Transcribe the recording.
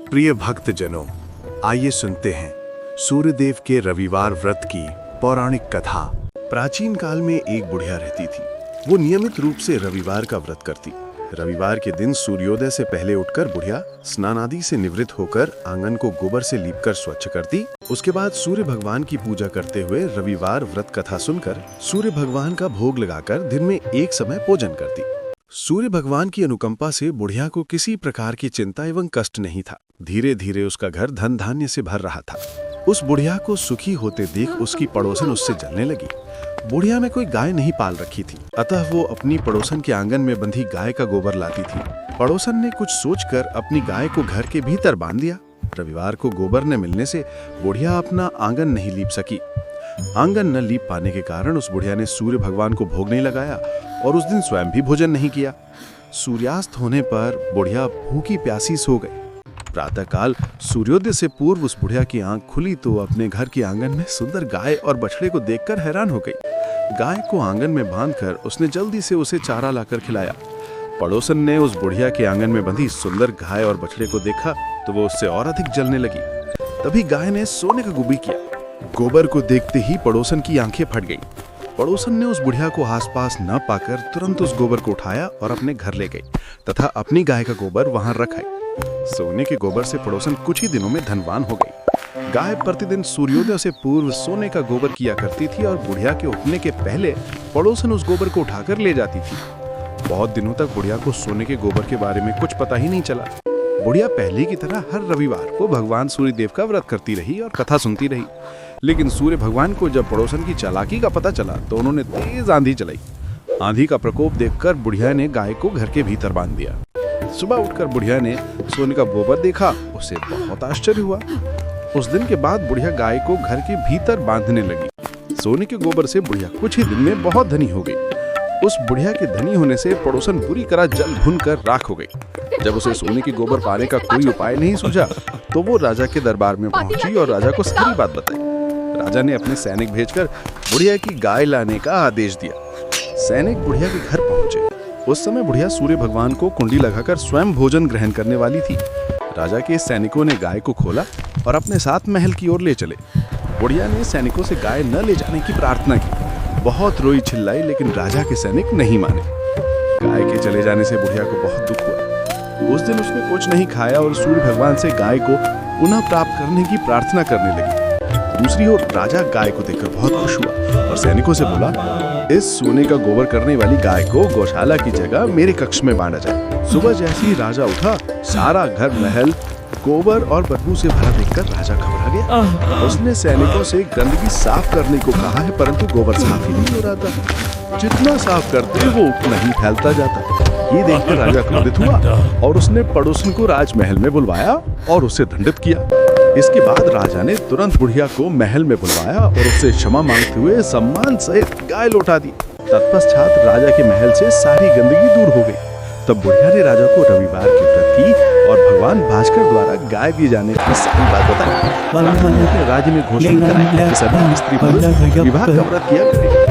प्रिय भक्तजनों, आइए सुनते हैं सूर्यदेव के रविवार व्रत की पौराणिक कथा। प्राचीन काल में एक बुढ़िया रहती थी। वो नियमित रूप से रविवार का व्रत करती। रविवार के दिन सूर्योदय से पहले उठकर बुढ़िया स्नान आदि से निवृत्त होकर आंगन को गोबर से लीपकर स्वच्छ करती। उसके बाद सूर्य भगवान की पूजा करते हुए रविवार व्रत कथा सुनकर सूर्य भगवान का भोग लगाकर दिन में एक समय भोजन करती। सूर्य भगवान की अनुकंपा से बुढ़िया को किसी प्रकार की चिंता एवं कष्ट नहीं था। धीरे धीरे उसका घर धन धान्य से भर रहा था। उस बुढ़िया को सुखी होते देख उसकी पड़ोसन उससे जलने लगी। बुढ़िया में कोई गाय नहीं पाल रखी थी, अतः वो अपनी पड़ोसन के आंगन में बंधी गाय का गोबर लाती थी। पड़ोसन ने कुछ सोचकर अपनी गाय को घर के भीतर बांध दिया। रविवार को गोबर न मिलने से बुढ़िया अपना आंगन नहीं लीप सकी। आंगन न लीप पाने के कारण उस बुढ़िया ने सूर्य भगवान को भोग नहीं लगाया और उस दिन स्वयं भी भोजन नहीं किया। सूर्यास्त होने पर बुढ़िया भूखी प्यासी सो गई। प्रातःकाल सूर्योदय से पूर्व उस बुढ़िया की आंख खुली तो अपने घर के आंगन में सुंदर गाय और बछड़े को देखकर हैरान हो गई। गाय को आंगन में बांधकर उसने जल्दी से उसे चारा लाकर खिलाया। पड़ोसन ने उस बुढ़िया के आंगन में बंधी सुंदर गाय और बछड़े को देखा तो वो उससे और अधिक जलने लगी। तभी गाय ने सोने का गुबी किया। गोबर को देखते ही पड़ोसन की आंखें फट गईं। पड़ोसन ने उस बुढ़िया को आसपास न पाकर तुरंत उस गोबर को उठाया और अपने घर ले गई तथा अपनी गाय का गोबर वहां रख आई। सोने के गोबर से पड़ोसन कुछ ही दिनों में धनवान हो गई। गाय प्रतिदिन सूर्योदय से पूर्व सोने का गोबर किया करती थी और बुढ़िया के उठने के पहले पड़ोसन उस गोबर को उठाकर ले जाती थी। बहुत दिनों तक बुढ़िया को सोने के गोबर के बारे में कुछ पता ही नहीं चला। बुढ़िया पहले की तरह हर रविवार को भगवान सूर्यदेव का व्रत करती रही और कथा सुनती रही। लेकिन सूर्य भगवान को जब पड़ोसन की चालाकी का पता चला तो उन्होंने तेज आंधी चलाई। आंधी का प्रकोप देखकर बुढ़िया ने गाय को घर के भीतर बांध दिया। सुबह उठकर बुढ़िया ने सोने का गोबर देखा, उसे बहुत आश्चर्य हुआ। उस दिन के बाद बुढ़िया गाय को घर के भीतर बांधने लगी। सोने के गोबर से बुढ़िया कुछ ही दिन में बहुत धनी हो गई। उस बुढ़िया के धनी होने से पड़ोसन बुरी तरह जल भुन कर राख हो गई। जब उसे सोने के गोबर पाने का कोई उपाय नहीं सूझा तो वो राजा के दरबार में पहुंची और राजा को सारी बात बताई। राजा ने अपने सैनिक भेजकर बुढ़िया की गाय लाने का आदेश दिया। सैनिक बुढ़िया के घर पहुंचे। उस समय बुढ़िया सूर्य भगवान को कुंडी लगाकर स्वयं भोजन ग्रहण करने वाली थी। राजा के सैनिकों ने गाय को खोला और अपने साथ महल की ओर ले चले। बुढ़िया ने सैनिकों से गाय न ले जाने की प्रार्थना की। बहुत रोई चिल्लाई, लेकिन राजा के सैनिक नहीं माने। गाय के चले जाने से बुढ़िया को बहुत दुख हुआ। उस दिन उसने कुछ नहीं खाया और सूर्य भगवान से गाय को पुनः प्राप्त करने की प्रार्थना करने लगी। दूसरी ओर राजा गाय को देखकर बहुत खुश हुआ और सैनिकों से बोला, इस सोने का गोबर करने वाली गाय को गौशाला की जगह मेरे कक्ष में बांधा जाए। सुबह जैसे ही राजा उठा, सारा घर महल गोबर और बदबू से भरा देखकर राजा घबरा गया। उसने सैनिकों से गंदगी साफ करने को कहा है, परंतु गोबर साफ ही नहीं हो रहा था। जितना साफ करते वो उतना ही फैलता जाता। ये देखकर राजा क्रोधित हुआ और उसने पड़ोसन को राजमहल में बुलवाया और उसे दंडित किया। इसके बाद राजा ने तुरंत बुढ़िया को महल में बुलवाया और उससे क्षमा मांगते हुए सम्मान सहित गाय लौटा दी। तत्पश्चात राजा के महल से सारी गंदगी दूर हो गई। तब बुढ़िया ने राजा को रविवार की व्रत की और भगवान भास्कर द्वारा गाय दिए जाने की सारी बात बताई। राज्य में घोषणा कराई कि सभी स्त्री पुरुष विवाह का व्रत किया करें।